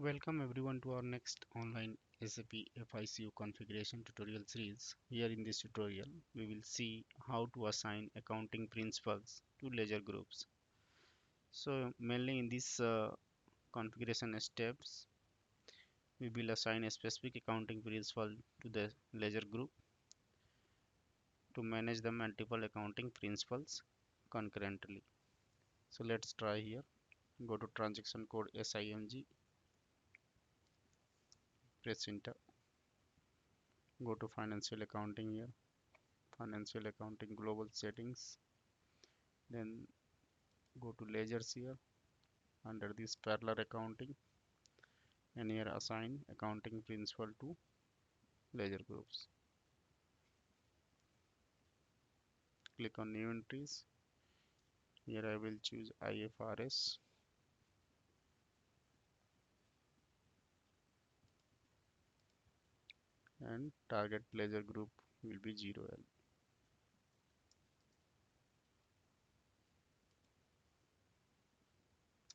Welcome everyone to our next online SAP FICO configuration tutorial series. Here in this tutorial, we will see how to assign accounting principles to ledger groups. So mainly in this configuration steps, we will assign a specific accounting principle to the ledger group to manage the multiple accounting principles concurrently. So let's try here. Go to transaction code SIMG, press enter. Go to financial accounting here, financial accounting global settings, then go to ledgers here under this parallel accounting, and here assign accounting principle to ledger groups. Click on new entries. Here I will choose IFRS and target ledger group will be 0L.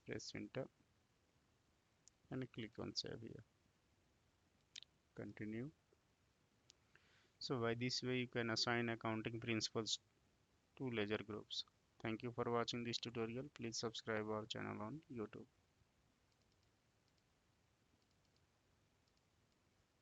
Press enter and click on save here. Continue. So by this way you can assign accounting principles to ledger groups. Thank you for watching this tutorial. Please subscribe our channel on YouTube.